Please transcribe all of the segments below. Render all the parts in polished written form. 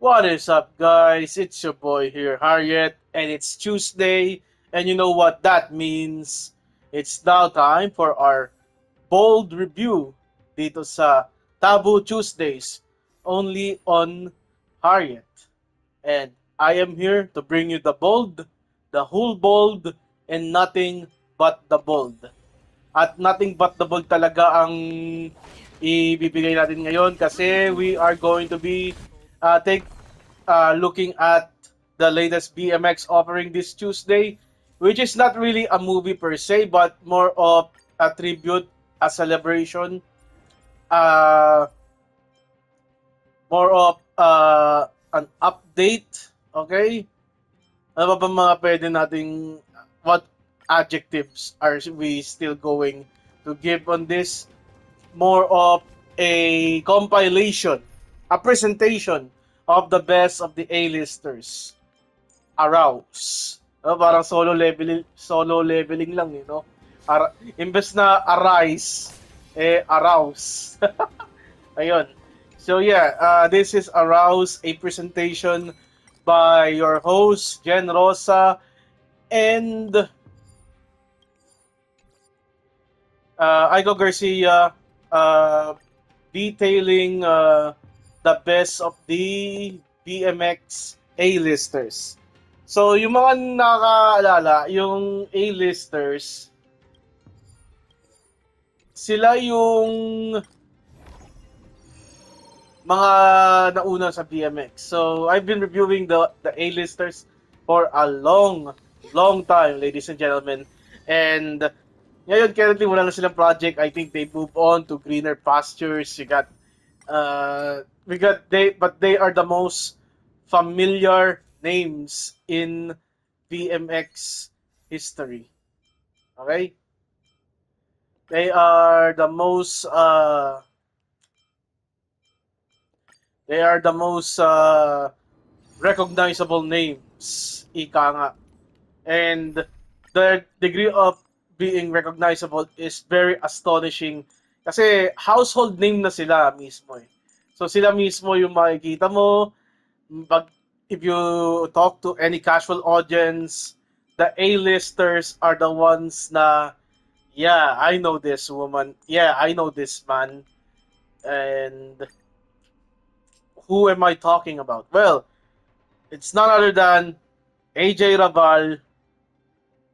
What is up, guys? It's your boy here, Harriet, and it's Tuesday, and you know what that means. It's now time for our bold review dito sa Taboo Tuesdays, only on Harriet. And I am here to bring you the whole bold, and nothing but the bold. At nothing but the bold talaga ang ibibigay natin ngayon kasi we are going to be looking at the latest BMX offering this Tuesday, which is not really a movie per se, but more of a tribute, a celebration, uh, more of an update. Okay? Ano ba mga pwede nating, what adjectives are we still going to give on this? More of a compilation, a presentation of the best of the A-listers. Arouse. Parang solo leveling lang, you know? Imbes na arise, arouse. Ayun. So yeah, this is Arouse, a presentation by your host, Jen Rosa, and Aiko Garcia, detailing the best of the BMX A-listers. So, yung mga nakakaalala, yung A-listers, sila yung mga nauna sa BMX. So, I've been reviewing the A-listers for a long time, ladies and gentlemen. And ngayon, currently, wala na silang project. I think they move on to greener pastures. But they are the most familiar names in BMX history. Okay? They are the most recognizable names, ika nga. And the degree of being recognizable is very astonishing kasi household name na sila mismo eh. So sila mismo yung makikita mo if you talk to any casual audience, the A-listers are the ones na, yeah, I know this woman, yeah, I know this man, and who am I talking about? Well, it's none other than AJ Raval.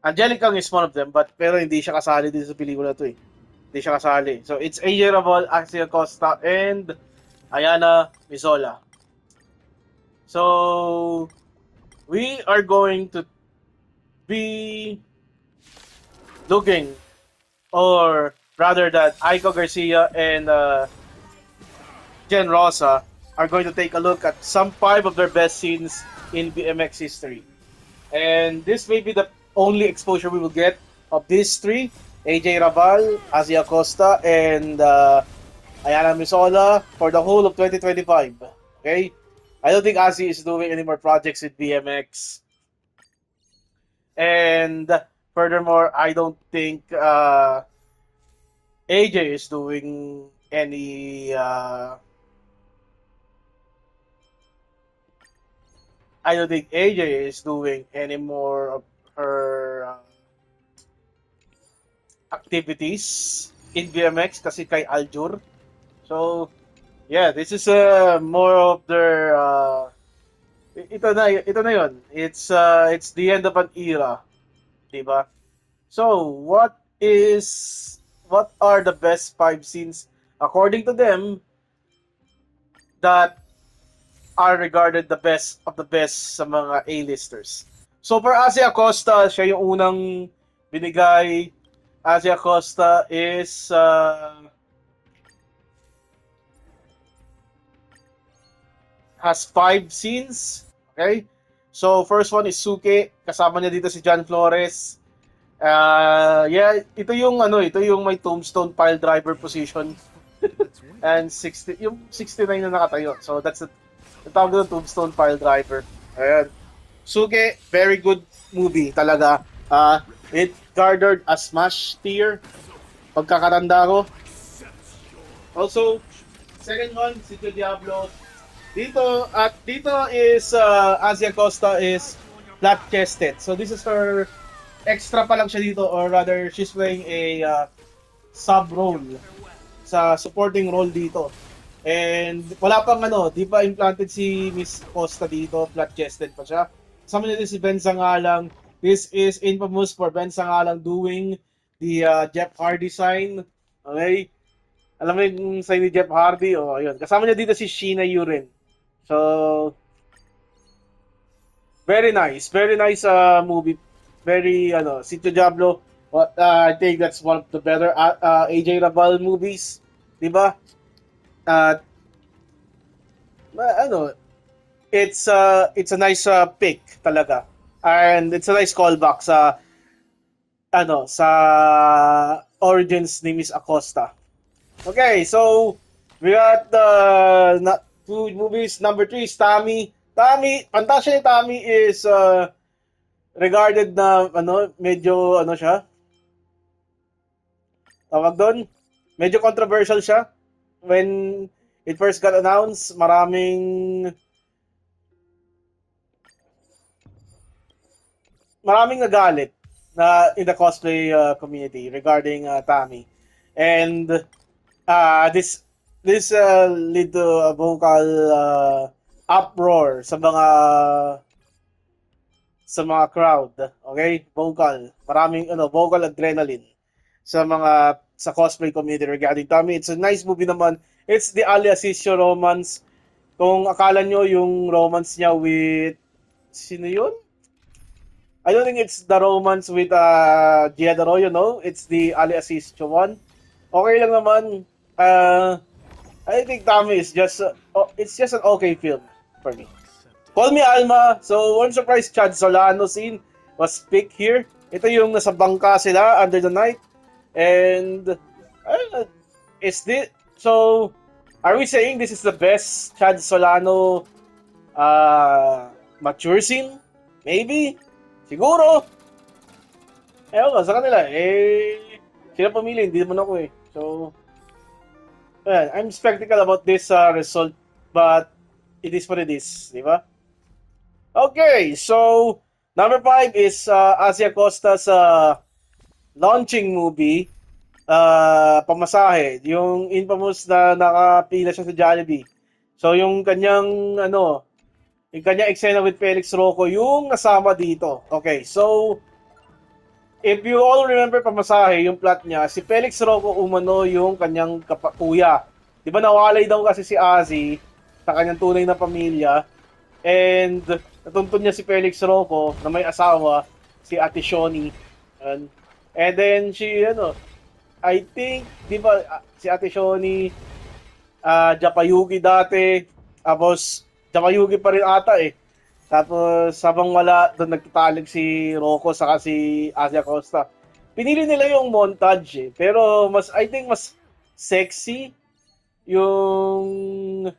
Angelica is one of them, pero hindi siya kasali dito sa pelikula to eh. Hindi siya kasali. So it's AJ Raval, Axel Costa, and Ayana Misola. So we are going to be looking, or rather that Aiko Garcia and Jen Rosa are going to take a look at some 5 of their best scenes in BMX history. And this may be the only exposure we will get of these 3, AJ Raval, Asia Costa, and Ayana Misola for the whole of 2025. Okay? I don't think Asia is doing any more projects with BMX. And furthermore, I don't think AJ is doing any I don't think AJ is doing any more of her activities in BMX kasi kay Aljur. So, yeah, this is more of their ito na yon. It's the end of an era, 'di ba? So, what are the best 5 scenes according to them that are regarded the best of the best sa mga A-listers? So for Asia Costa, siya yung unang binigay. Asia Costa is has 5 scenes. Okay? So first one is Suke, kasama niya dito si John Flores. Yeah, ito yung may tombstone pile driver position. And 69 na nakatayo. So that's the tawag doon, tombstone pile driver. Ayan. Suke, very good movie talaga. It garnered a smash tier pagkakatanda ko. Also, second one, si Diablo. Dito is Asia Costa is flat-chested. So this is her extra pa lang siya dito, or rather she's playing a sub role sa supporting role dito. And wala pang di pa implanted si Miss Costa dito, flat-chested pa siya. Kasama nila si Ben Sangalang. This is infamous for Ben Sangalang doing the Jeff Hardy sign. Okay? Alam mo yung sign ni Jeff Hardy? O, ayun. Kasama niya dito si Sheena Yurin. So, very nice. Very nice movie. Very, Sitio Diablo. I think that's one of the better AJ Rabal movies. Diba? It's a nice pick talaga. And it's a nice callback sa sa origins ni Miss Acosta. Okay, so we got two movies. Number 3 is Tommy. Fantasya ni Tommy is regarded na medyo siya. Tawag doon, medyo controversial siya when it first got announced. Maraming nagalit na in the cosplay community regarding Tommy. And this lead to a vocal uproar sa mga crowd. Okay? Vocal. Maraming vocal adrenaline sa cosplay community regarding Tommy. It's a nice movie naman. It's the Ali Asisio romance. Kung akala nyo yung romance niya with sino yun? I don't think it's the romance with Gia Arroyo, no? It's the Ali Asisio one. Okay lang naman. I think Tommy is just it's just an okay film for me. Call Me Alma. So, one surprise Chad Solano scene was picked here. Ito yung nasa bangka sila under the night. And so are we saying this is the best Chad Solano mature scene? Maybe. Siguro. Sa kanila sila pumili, hindi naman ako eh. So I'm skeptical about this result, but it is what it is, di ba? Okay, so number 5 is Asia Costa's launching movie, Pamasahe, yung infamous na nakapila siya sa Jollibee. So yung kanyang eksena with Felix Rocco yung nasama dito. Okay, so if you all remember Pamasahe, yung plot niya, si Felix Rocco umano yung kanyang kuya. Di ba nawalay daw kasi si Ozzy sa kanyang tunay na pamilya, and natuntun niya si Felix Rocco na may asawa, si Ate Shoni. And then I think, di ba, si Ate Shoni, Japayuki dati, tapos Japayuki pa rin ata eh. Tapos habang wala, doon nagtatalig si Rocco saka si Asia Costa. Pinili nila yung montage eh. Pero I think mas sexy yung...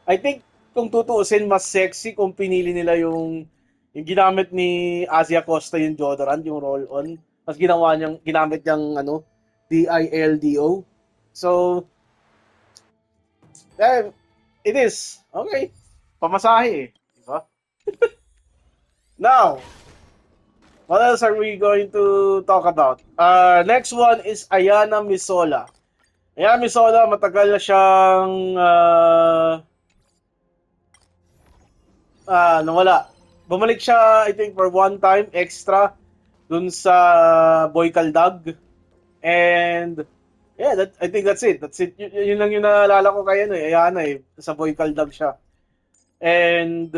I think kung tutuusin, mas sexy kung pinili nila yung ginamit ni Asia Costa yung deodorant, yung roll-on. Mas ginamit niyang DILDO. So, it is. Okay. Pamasahe eh. Diba? Now, what else are we going to talk about? Next one is Ayana Misola. Ayana Misola, matagal na siyang nawala. Bumalik siya, I think, for one time extra dun sa Boy Kaldag. And yeah, I think that's it. That's it. Yun lang yung naalala ko kay Ayana eh. Sa Boy Kaldag siya. And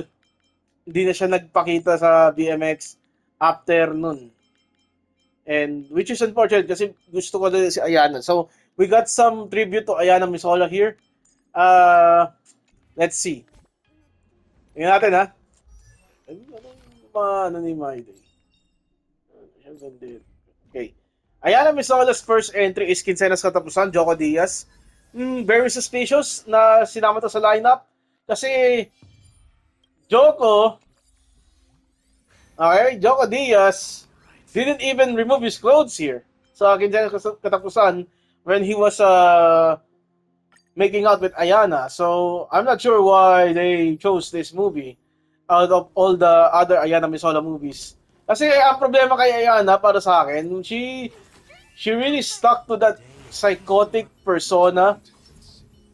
hindi na siya nagpakita sa BMX after nun. And which is unfortunate kasi gusto ko din si Ayana. So, we got some tribute to Ayana Misola here. Let's see. Tingnan natin ha. Ano ni Mayday? Okay. Ayana Misola's first entry is Quincenas Katapusan, Joko Diaz. Very suspicious na sinama to sa lineup. Kasi Joko Diaz didn't even remove his clothes here sa Quincenas Katapusan when he was making out with Ayana. So I'm not sure why they chose this movie out of all the other Ayana Misola movies. Kasi ang problema kay Ayana para sa akin, she really stuck to that psychotic persona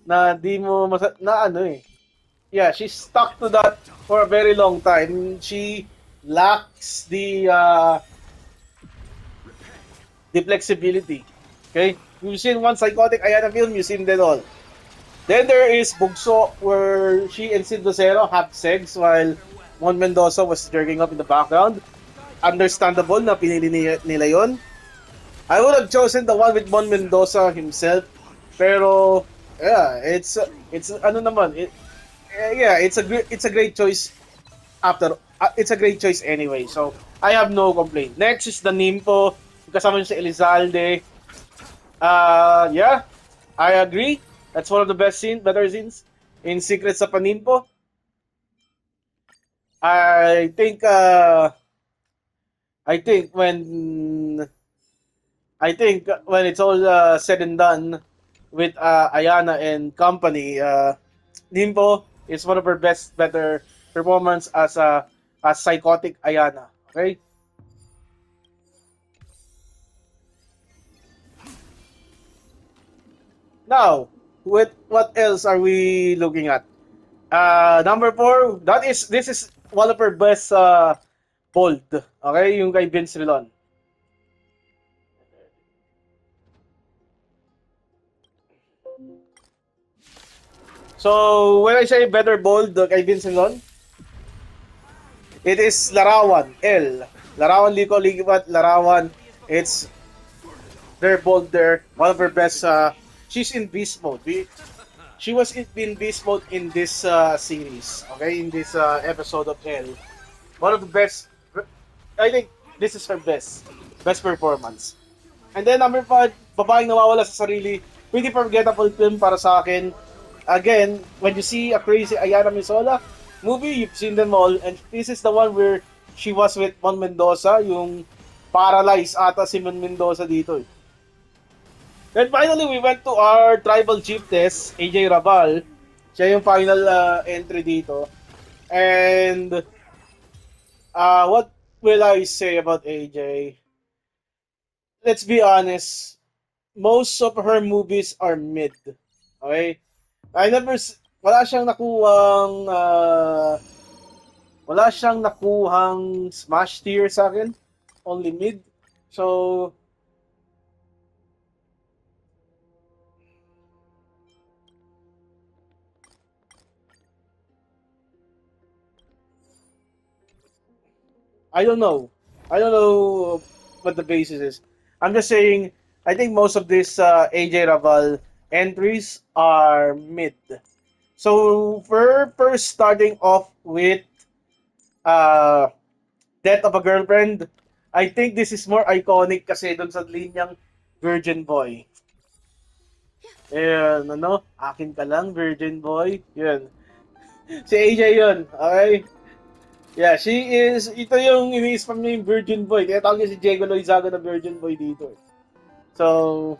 na di mo na ano eh. Yeah, she stuck to that for a very long time. She lacks the flexibility. Okay? You've seen one psychotic Ayana film, you've seen them all. Then there is Bugso, where she and Sid Lucero have sex while Mon Mendoza was jerking up in the background. Understandable na pinili nila yon. I would have chosen the one with Mon Mendoza himself. Pero, yeah, it's ano naman, yeah, it's a great choice after, it's a great choice anyway. So, I have no complaint. Next is the Nimpo, kasama niyo si Elizalde. Yeah, I agree. That's one of the better scenes in Secrets sa Panimpo. I think when it's all said and done with Ayana and company, Nimpo is one of her better performance as psychotic Ayana. Okay. Now, what else are we looking at? Number 4, this is one of her best bold. Okay, yung kay Vince Rilon. So, when I say better bold kay Vince Rilon, it is Larawan, L. Larawan Liko Ligibat, Larawan. It's they're bold there. One of her best. She's in beast mode. She was in beast mode in this series. Okay, in this episode of L. One of the best. I think this is her best performance. And then number 5, babaeng nawawala sa sarili. Pretty forgettable film para sa akin. Again, when you see a crazy Ayana Misola movie, you've seen them all. And this is the one where she was with Mon Mendoza, yung paralyzed ata si Mon Mendoza dito. Then finally, we went to our tribal chiefess, AJ Rabal. Siya yung final entry dito. And what will I say about AJ? Let's be honest, most of her movies are mid. Okay? Wala siyang nakuhang smash tier sa akin. Only mid. So, I don't know. I don't know what the basis is. I'm just saying, I think most of these AJ Raval entries are mid. So, we're first starting off with Death of a Girlfriend. I think this is more iconic kasi dun sa linyang Virgin Boy. Ayan, akin ka lang, Virgin Boy. Yun. Si AJ yun, okay? Yeah, ito yung ini-spam niya yung Virgin Boy. Kaya tawag niya si Diego Loizaga na Virgin Boy dito. So,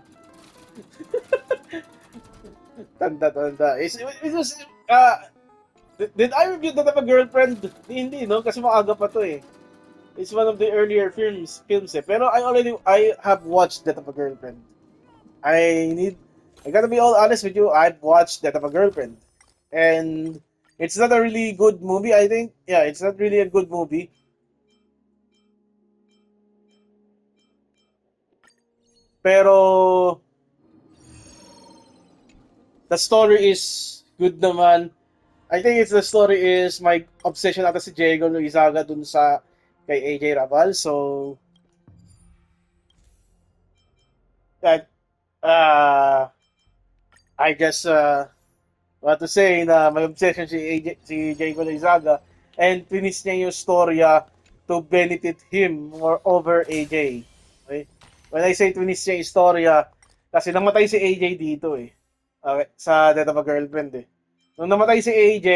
tanda. It was, did I review That of a Girlfriend? Hindi, no? Kasi maaga pa to eh. It's one of the earlier films eh. Pero I have watched That of a Girlfriend. I gotta be all honest with you, I've watched That of a Girlfriend. And it's not a really good movie, I think. Yeah, it's not really a good movie. Pero the story is good naman. I think the story is my obsession ata si Diego Loizaga dun sa kay AJ Raval. So that I guess what to say na may obsession si Diego Loizaga and finish niya yung storya to benefit him more over AJ. Okay? When I say finish niya yung storya, kasi namatay si AJ dito eh. Okay, sa Death of a Girlfriend eh. Nung namatay si AJ,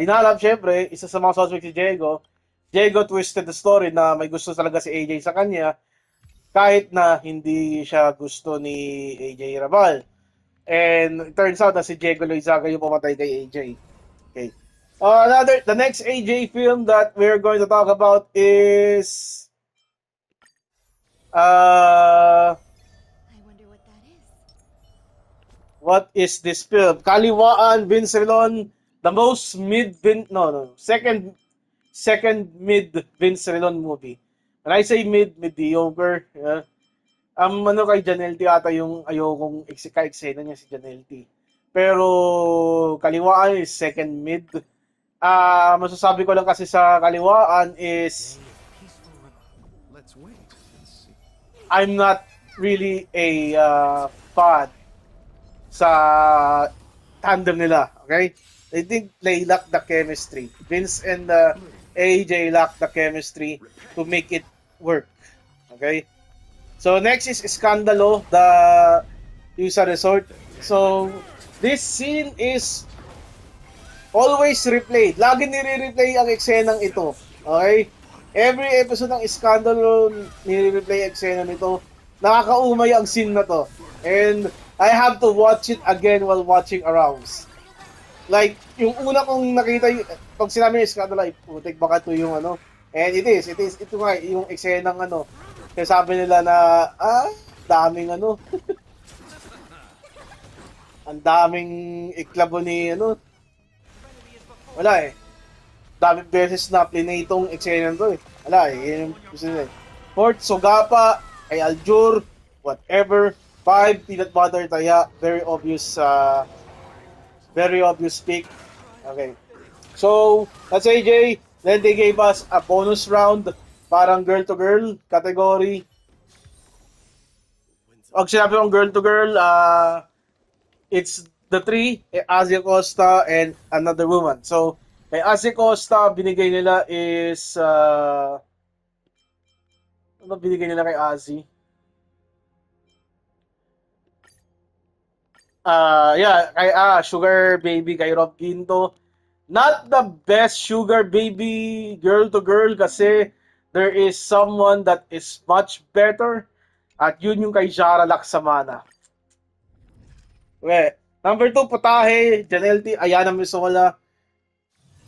hinahanap syempre, isa sa mga suspect si Diego. Diego twisted the story na may gusto talaga si AJ sa kanya. kahit na hindi siya gusto ni AJ Rabal. And it turns out na si Diego Loizaga yung pumatay kay AJ. Okay. The next AJ film that we're going to talk about is I wonder what that is. what is this film? Kaliwaan, Vince Relon, the most second mid Vince Relon movie. When I say mid, mediocre. Ano kay Janelty ata yung ayokong ka-eksena niya si Janelty. Pero Kaliwaan is second mid. Masasabi ko lang kasi sa Kaliwaan is I'm not really a fan sa tandem nila, okay? I think they lack the chemistry. Vince and AJ lack the chemistry to make it work, okay? So next is Skandalo, the USA Resort. So this scene is always replayed. Lagi nire-replay ang eksenang ito. Okay? Every episode ng Skandalo, nire-replay ang eksena nito. Nakakaumay ang scene na to. And I have to watch it again while watching Arouse. Like, yung una kong nakita, pag sinabi yung Skandalo, putik baka ito yung ano. And it is. Ito nga, yung eksenang ano. Kaya sabi nila na, daming ano. Ang daming iklabo ni ano. Wala eh. Daming beses na play itong eksena to eh. Wala eh. Yun yung gusto nila eh. Fort, Sugapa, kay Aljur, whatever. 5, Peanut Butter, Taya. Very obvious pick. Okay. So, that's AJ. Then they gave us a bonus round. Parang girl-to-girl category. Pag sinabi kong girl-to-girl, it's the three, Asia Costa and another woman. So, kay Asia Costa, binigay nila is... ano binigay nila kay Asia? Kay Sugar Baby, kay Rob Ginto. Not the best Sugar Baby girl-to-girl kasi there is someone that is much better at yun yung kay Jara Laksamana. Okay. Number 2, Putahe, Janelty, Ayana Misola.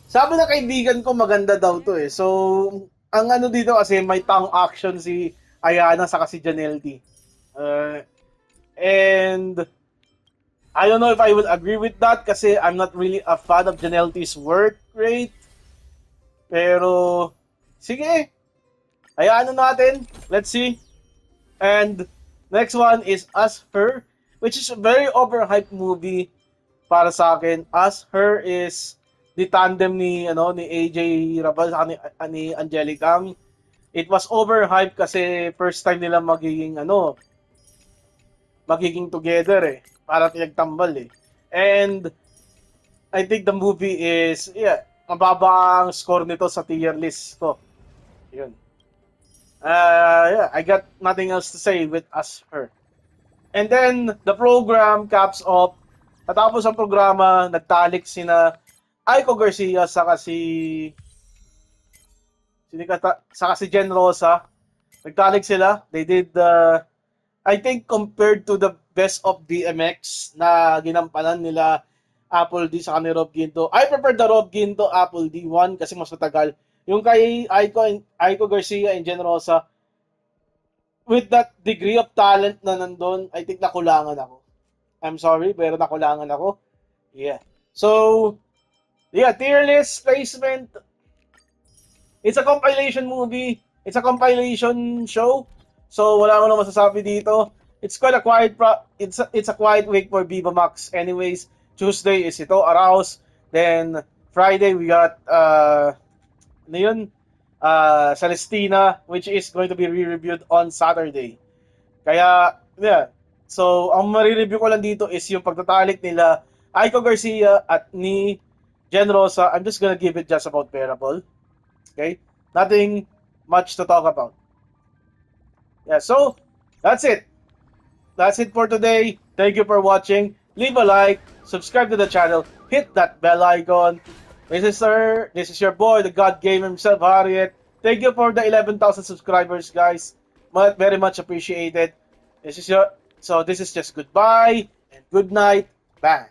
Sabi na kaibigan ko maganda daw to eh. So, ang ano dito kasi may tongue action si Ayana saka si Janelty. And I don't know if I will agree with that kasi I'm not really a fan of Janelty's work rate. Pero, sige. Hayaan na natin. Let's see. And next one is Us Her, which is a very overhyped movie para sa akin. Us Her is the tandem ni AJ Rabal at ni Angelica. It was overhyped kasi first time nila magiging together eh. Para pinagtambal eh. And I think the movie is mababa ang score nito sa tier list ko. Yun. I got nothing else to say with Us Her. And then, the program caps off. Patapos ang programa, nagtalik sina Aiko Garcia saka si Jen Rosa. Nagtalik sila. They did, I think compared to the Best of BMX na ginampanan nila Apple D sa ni Rob Ginto, I prefer the Rob Ginto Apple D one kasi mas matagal. Yung kay Aiko Garcia and Jen Rosa, with that degree of talent na nandun, I think nakulangan ako. I'm sorry, pero nakulangan ako. Yeah. So, tier list placement. It's a compilation movie. It's a compilation show. So, wala ko na masasabi dito. It's quite a quiet it's a quiet week for Viva Max. Anyways, Tuesday is ito, Arouse. Then, Friday, we got Celestina, which is going to be re-reviewed on Saturday. Kaya, so ang marireview ko lang dito is yung pagtatalik nila Aiko Garcia at ni Jen Rosa. I'm just gonna give it just about bearable. Okay? Nothing much to talk about. So that's it. That's it for today. Thank you for watching. Leave a like, subscribe to the channel, hit that bell icon. This is your boy, the God Game himself, Harriet. Thank you for the 11,000 subscribers, guys. very much appreciated. This is just goodbye and good night. Bye.